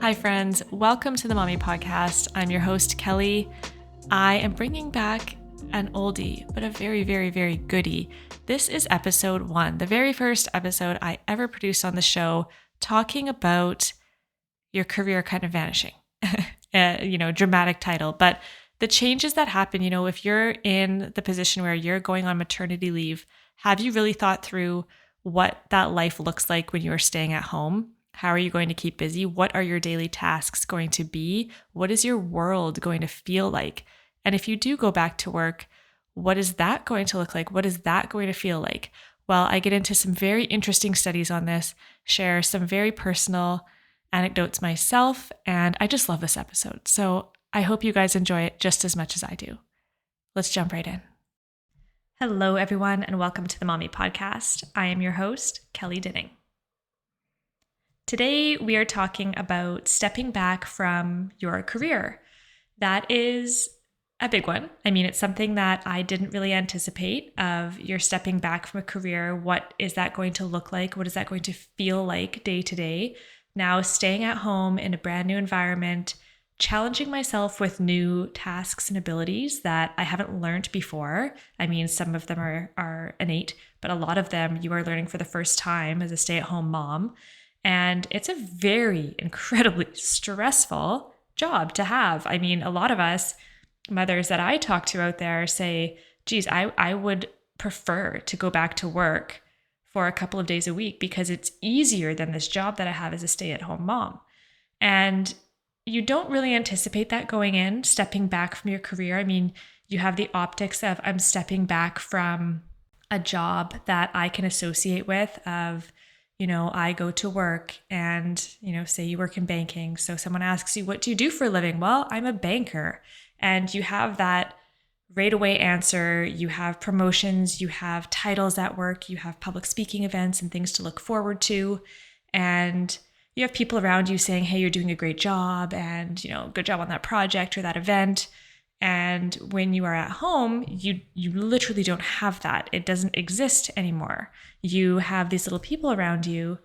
Hi, friends. Welcome to the Mommy Podcast. I'm your host, Kelly. I am bringing back an oldie, but a very, very, very goodie. This is episode 1, the very first episode I ever produced on the show, talking about your career kind of vanishing. Dramatic title, but the changes that happen, if you're in the position where you're going on maternity leave, have you really thought through what that life looks like when you're staying at home? How are you going to keep busy? What are your daily tasks going to be? What is your world going to feel like? And if you do go back to work, what is that going to look like? What is that going to feel like? Well, I get into some very interesting studies on this, share some very personal anecdotes myself, and I just love this episode. So I hope you guys enjoy it just as much as I do. Let's jump right in. Hello, everyone, and welcome to the Mommy Podcast. I am your host, Kelly Dinning. Today, we are talking about stepping back from your career. That is a big one. I mean, it's something that I didn't really anticipate of you're stepping back from a career. What is that going to look like? What is that going to feel like day to day? Now, staying at home in a brand new environment, challenging myself with new tasks and abilities that I haven't learned before. I mean, some of them are innate, but a lot of them you are learning for the first time as a stay-at-home mom. And it's a very incredibly stressful job to have. I mean, a lot of us mothers that I talk to out there say, geez, I would prefer to go back to work for a couple of days a week because it's easier than this job that I have as a stay-at-home mom. And you don't really anticipate that going in, stepping back from your career. I mean, you have the optics of I'm stepping back from a job that I can associate with of, I go to work and, say you work in banking. So someone asks you, what do you do for a living? Well, I'm a banker. And you have that right away answer. You have promotions, you have titles at work, you have public speaking events and things to look forward to. And you have people around you saying, hey, you're doing a great job and, good job on that project or that event. And when you are at home, you literally don't have that. It doesn't exist anymore. You have these little people around you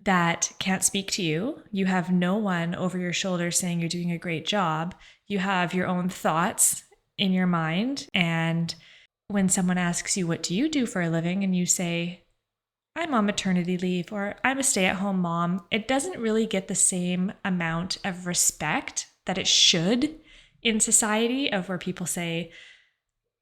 that can't speak to you. You have no one over your shoulder saying you're doing a great job. You have your own thoughts in your mind. And when someone asks you, what do you do for a living? And you say, I'm on maternity leave or I'm a stay-at-home mom, it doesn't really get the same amount of respect that it should in society, of where people say,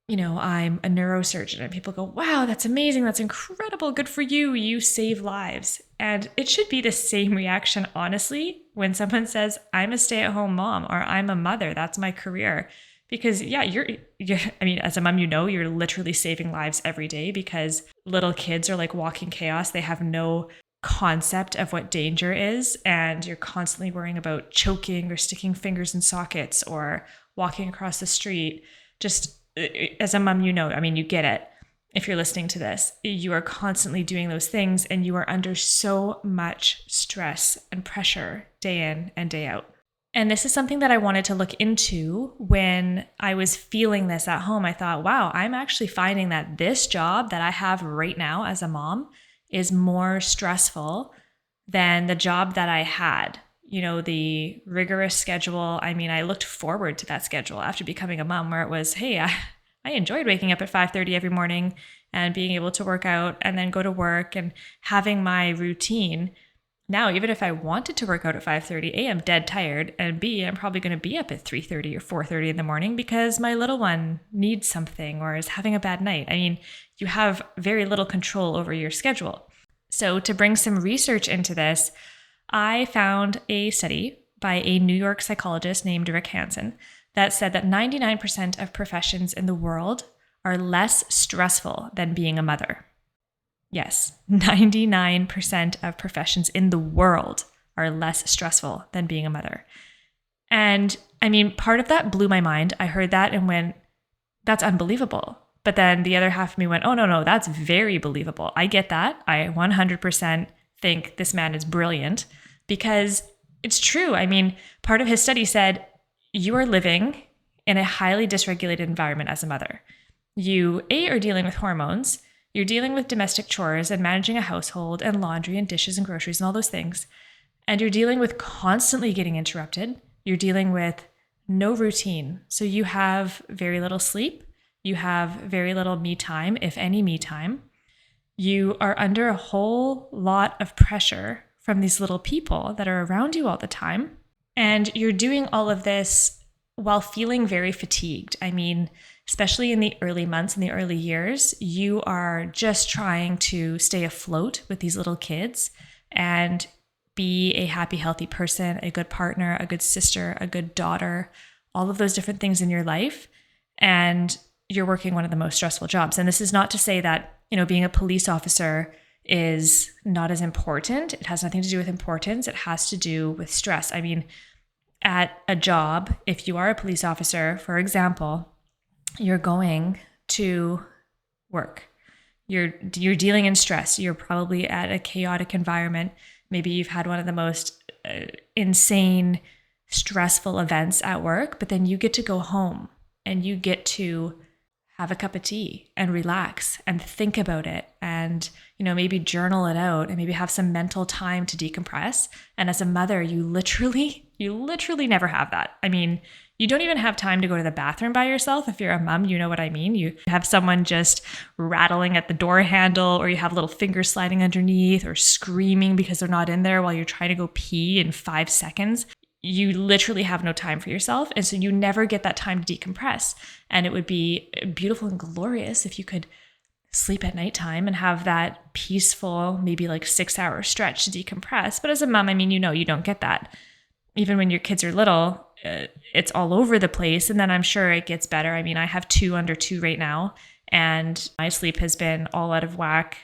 I'm a neurosurgeon, and people go, wow, that's amazing. That's incredible. Good for you. You save lives. And it should be the same reaction, honestly, when someone says, I'm a stay-at-home mom or I'm a mother, that's my career. Because you're as a mom, you're literally saving lives every day because little kids are like walking chaos. They have no concept of what danger is. And you're constantly worrying about choking or sticking fingers in sockets or walking across the street. Just as a mom, you get it. If you're listening to this, you are constantly doing those things and you are under so much stress and pressure day in and day out. And this is something that I wanted to look into when I was feeling this at home. I thought, wow, I'm actually finding that this job that I have right now as a mom is more stressful than the job that I had. The rigorous schedule. I mean, I looked forward to that schedule after becoming a mom where it was, hey, I enjoyed waking up at 5:30 every morning and being able to work out and then go to work and having my routine. Now, even if I wanted to work out at 5:30, A, I'm dead tired, and B, I'm probably going to be up at 3:30 or 4:30 in the morning because my little one needs something or is having a bad night. I mean, you have very little control over your schedule. So to bring some research into this, I found a study by a New York psychologist named Rick Hansen that said that 99% of professions in the world are less stressful than being a mother. Yes, 99% of professions in the world are less stressful than being a mother. And I mean, part of that blew my mind. I heard that and went, that's unbelievable. But then the other half of me went, oh, no, that's very believable. I get that. I 100% think this man is brilliant because it's true. I mean, part of his study said you are living in a highly dysregulated environment as a mother. You, A, are dealing with hormones. You're dealing with domestic chores and managing a household and laundry and dishes and groceries and all those things. And you're dealing with constantly getting interrupted. You're dealing with no routine. So you have very little sleep. You have very little me time, if any me time. You are under a whole lot of pressure from these little people that are around you all the time. And you're doing all of this while feeling very fatigued. I mean, especially in the early months, in the early years, you are just trying to stay afloat with these little kids and be a happy, healthy person, a good partner, a good sister, a good daughter, all of those different things in your life. And you're working one of the most stressful jobs. And this is not to say that, being a police officer is not as important. It has nothing to do with importance. It has to do with stress. I mean, at a job, if you are a police officer, for example, you're going to work. You're dealing in stress. You're probably at a chaotic environment. Maybe you've had one of the most insane, stressful events at work, but then you get to go home and you get to have a cup of tea and relax and think about it and, maybe journal it out and maybe have some mental time to decompress. And as a mother, you literally never have that. I mean, you don't even have time to go to the bathroom by yourself. If you're a mom, you know what I mean. You have someone just rattling at the door handle, or you have little fingers sliding underneath, or screaming because they're not in there while you're trying to go pee in 5 seconds. You literally have no time for yourself. And so you never get that time to decompress. And it would be beautiful and glorious if you could sleep at nighttime and have that peaceful, maybe like 6-hour stretch to decompress. But as a mom, I mean, you don't get that. Even when your kids are little, it's all over the place. And then I'm sure it gets better. I mean, I have 2 under 2 right now, and my sleep has been all out of whack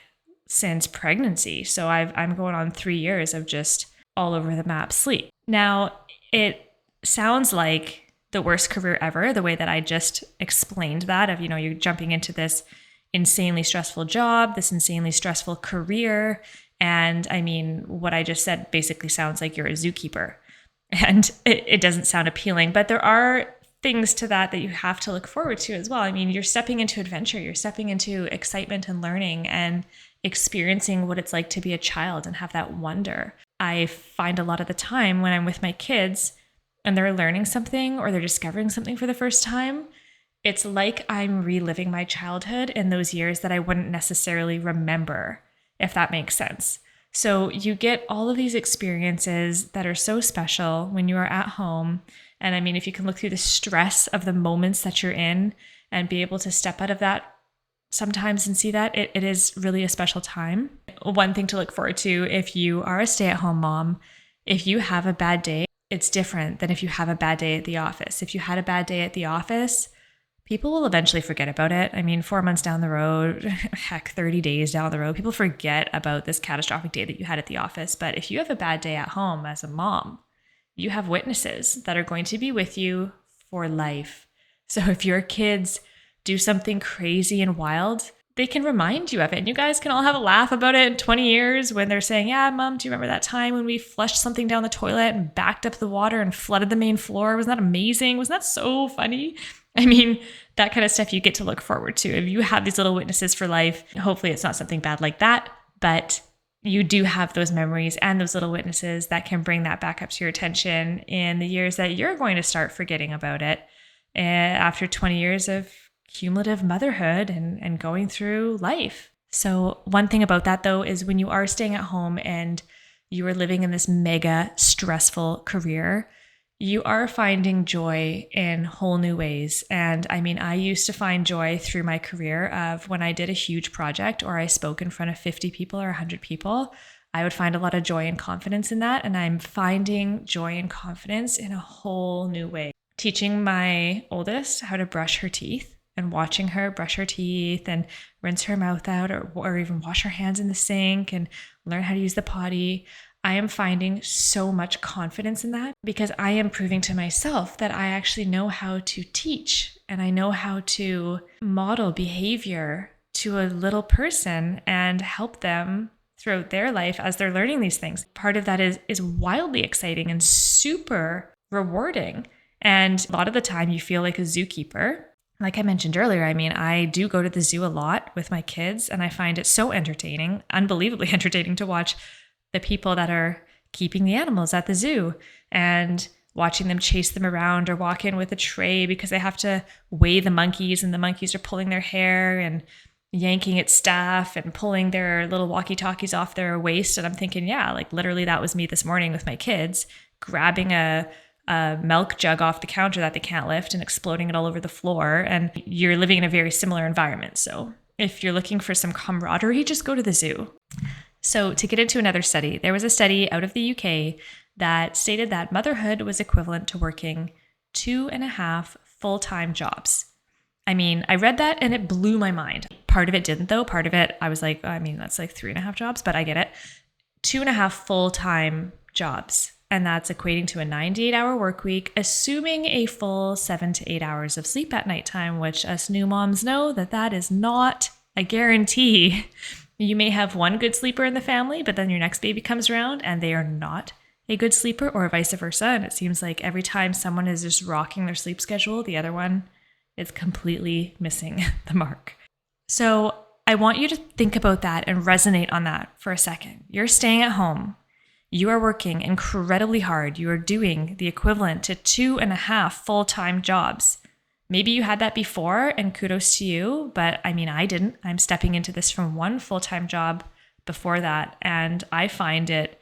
since pregnancy. So I'm going on 3 years of just all over the map sleep. Now, it sounds like the worst career ever, the way that I just explained that of, you're jumping into this insanely stressful job, this insanely stressful career. And I mean, what I just said basically sounds like you're a zookeeper. And it doesn't sound appealing, but there are things to that you have to look forward to as well. I mean, you're stepping into adventure, you're stepping into excitement and learning and experiencing what it's like to be a child and have that wonder. I find a lot of the time when I'm with my kids and they're learning something or they're discovering something for the first time, it's like I'm reliving my childhood in those years that I wouldn't necessarily remember, if that makes sense. So you get all of these experiences that are so special when you are at home. And I mean, if you can look through the stress of the moments that you're in and be able to step out of that sometimes and see that, it is really a special time. One thing to look forward to if you are a stay-at-home mom, if you have a bad day, it's different than if you have a bad day at the office. If you had a bad day at the office, people will eventually forget about it. I mean, 4 months down the road, heck, 30 days down the road, people forget about this catastrophic day that you had at the office. But if you have a bad day at home as a mom, you have witnesses that are going to be with you for life. So if your kids do something crazy and wild, they can remind you of it. And you guys can all have a laugh about it in 20 years when they're saying, yeah, Mom, do you remember that time when we flushed something down the toilet and backed up the water and flooded the main floor? Wasn't that amazing? Wasn't that so funny? I mean, that kind of stuff you get to look forward to. If you have these little witnesses for life, hopefully it's not something bad like that, but you do have those memories and those little witnesses that can bring that back up to your attention in the years that you're going to start forgetting about it after 20 years of cumulative motherhood and going through life. So one thing about that though is when you are staying at home and you are living in this mega stressful career, you are finding joy in whole new ways. And I mean, I used to find joy through my career of when I did a huge project or I spoke in front of 50 people or 100 people, I would find a lot of joy and confidence in that. And I'm finding joy and confidence in a whole new way. Teaching my oldest how to brush her teeth and watching her brush her teeth and rinse her mouth out or even wash her hands in the sink and learn how to use the potty. I am finding so much confidence in that because I am proving to myself that I actually know how to teach and I know how to model behavior to a little person and help them throughout their life as they're learning these things. Part of that is wildly exciting and super rewarding. And a lot of the time you feel like a zookeeper. Like I mentioned earlier, I mean, I do go to the zoo a lot with my kids and I find it so entertaining, unbelievably entertaining to watch the people that are keeping the animals at the zoo and watching them chase them around or walk in with a tray because they have to weigh the monkeys and the monkeys are pulling their hair and yanking at stuff and pulling their little walkie-talkies off their waist. And I'm thinking, yeah, like literally that was me this morning with my kids, grabbing a milk jug off the counter that they can't lift and exploding it all over the floor. And you're living in a very similar environment. So if you're looking for some camaraderie, just go to the zoo. So to get into another study, there was a study out of the UK that stated that motherhood was equivalent to working 2.5 full-time jobs. I mean, I read that and it blew my mind. Part of it didn't though. Part of it, I was like, I mean, that's like 3.5 jobs, but I get it. 2.5 full-time jobs. And that's equating to a 98-hour work week, assuming a full 7 to 8 hours of sleep at nighttime, which us new moms know that is not a guarantee. You may have one good sleeper in the family, but then your next baby comes around and they are not a good sleeper, or vice versa. And it seems like every time someone is just rocking their sleep schedule, the other one is completely missing the mark. So I want you to think about that and resonate on that for a second. You're staying at home. You are working incredibly hard. You are doing the equivalent to 2.5 full-time jobs. Maybe you had that before and kudos to you, but I mean, I didn't. I'm stepping into this from one full-time job before that. And I find it,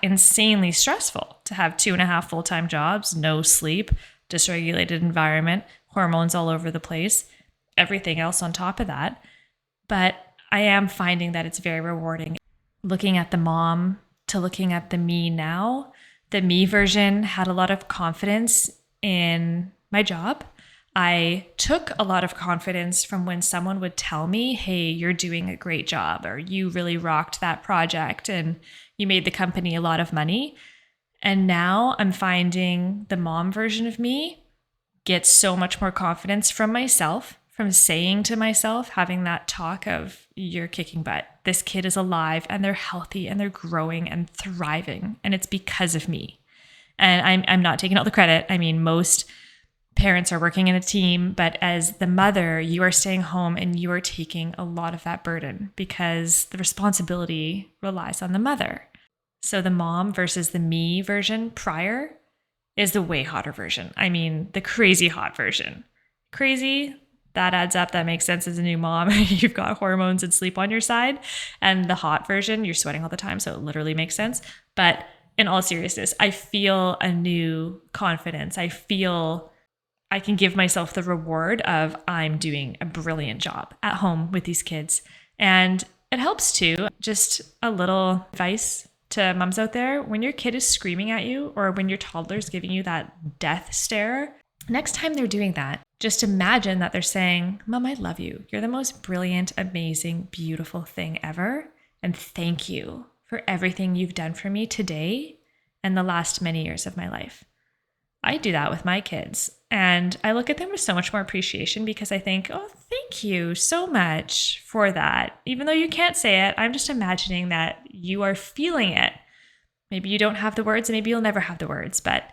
insanely stressful to have 2.5 full-time jobs, no sleep, dysregulated environment, hormones all over the place, everything else on top of that. But I am finding that it's very rewarding. Looking at the mom to looking at the me now, the me version had a lot of confidence in my job. I took a lot of confidence from when someone would tell me, hey, you're doing a great job, or you really rocked that project and you made the company a lot of money. And now I'm finding the mom version of me gets so much more confidence from myself, from saying to myself, having that talk of, you're kicking butt. This kid is alive and they're healthy and they're growing and thriving. And it's because of me. And I'm not taking all the credit. I mean, most parents are working in a team, but as the mother, you are staying home and you are taking a lot of that burden because the responsibility relies on the mother. So the mom versus the me version prior is the way hotter version. I mean, the crazy hot version. Crazy, that adds up. That makes sense as a new mom. You've got hormones and sleep on your side. And the hot version, you're sweating all the time. So it literally makes sense. But in all seriousness, I feel a new confidence. I feel I can give myself the reward of I'm doing a brilliant job at home with these kids. And it helps too. Just a little advice to moms out there. When your kid is screaming at you or when your toddler is giving you that death stare, next time they're doing that, just imagine that they're saying, Mom, I love you. You're the most brilliant, amazing, beautiful thing ever. And thank you for everything you've done for me today and the last many years of my life. I do that with my kids. And I look at them with so much more appreciation because I think, oh, thank you so much for that. Even though you can't say it, I'm just imagining that you are feeling it. Maybe you don't have the words and maybe you'll never have the words, but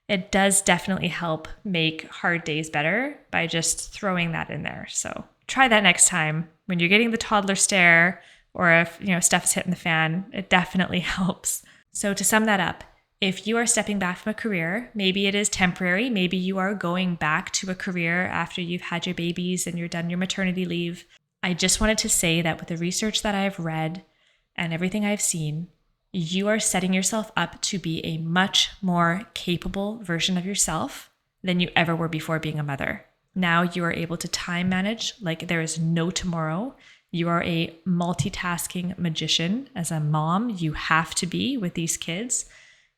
it does definitely help make hard days better by just throwing that in there. So try that next time when you're getting the toddler stare or if, stuff's hitting the fan, it definitely helps. So to sum that up, if you are stepping back from a career, maybe it is temporary, maybe you are going back to a career after you've had your babies and you're done your maternity leave. I just wanted to say that with the research that I've read and everything I've seen, you are setting yourself up to be a much more capable version of yourself than you ever were before being a mother. Now you are able to time manage like there is no tomorrow. You are a multitasking magician. As a mom, you have to be with these kids.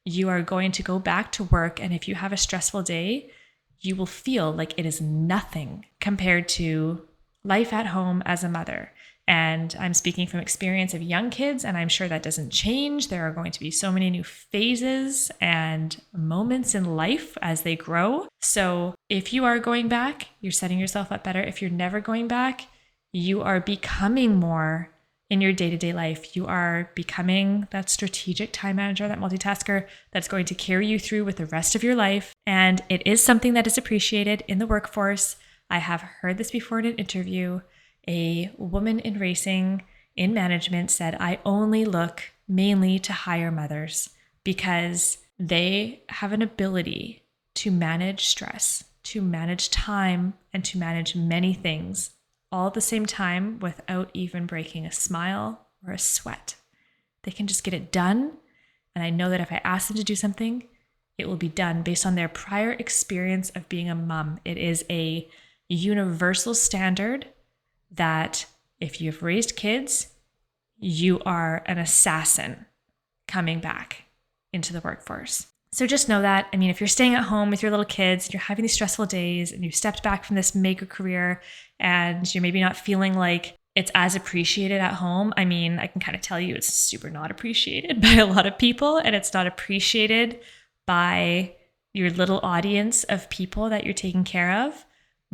You are going to go back to work, and if you have a stressful day, you will feel like it is nothing compared to life at home as a mother. And I'm speaking from experience of young kids, and I'm sure that doesn't change. There are going to be so many new phases and moments in life as they grow. So if you are going back, you're setting yourself up better. If you're never going back, you are becoming more in your day-to-day life. You are becoming that strategic time manager, that multitasker that's going to carry you through with the rest of your life. And it is something that is appreciated in the workforce. I have heard this before in an interview. A woman in racing in management said, I only look mainly to hire mothers. because they have an ability to manage stress, to manage time, and to manage many things all at the same time without even breaking a smile or a sweat. They can just get it done. And I know that if I ask them to do something, it will be done based on their prior experience of being a mom. It is a universal standard that if you've raised kids, you are an assassin coming back into the workforce. So just know that. I mean, if you're staying at home with your little kids, and you're having these stressful days, and you've stepped back from this mega career, and you're maybe not feeling like it's as appreciated at home. I mean, I can kind of tell you it's super not appreciated by a lot of people, and it's not appreciated by your little audience of people that you're taking care of.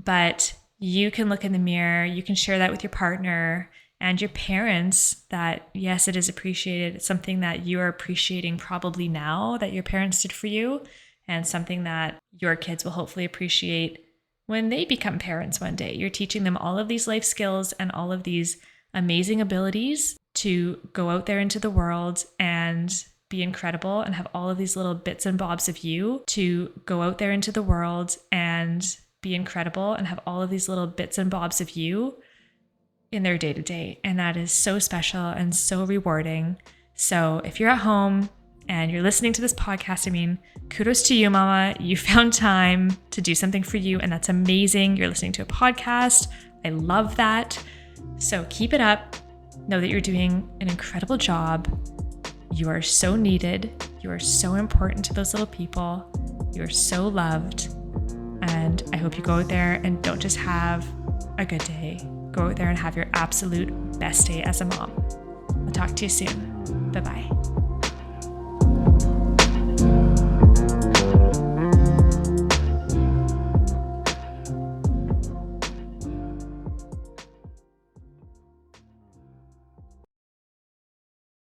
But you can look in the mirror, you can share that with your partner and your parents that, yes, it is appreciated. It's something that you are appreciating probably now that your parents did for you, and something that your kids will hopefully appreciate when they become parents one day. You're teaching them all of these life skills and all of these amazing abilities to go out there into the world and be incredible, and have all of these little bits and bobs of you to go out there into the world and be incredible, and have all of these little bits and bobs of you in their day-to-day. And that is so special and so rewarding. So if you're at home and you're listening to this podcast, I mean, kudos to you, mama. You found time to do something for you, and that's amazing. You're listening to a podcast. I love that. So keep it up. Know that you're doing an incredible job. You are so needed. You are so important to those little people. You are so loved. And I hope you go out there and don't just have a good day. Go out there and have your absolute best day as a mom. I'll talk to you soon. Bye-bye.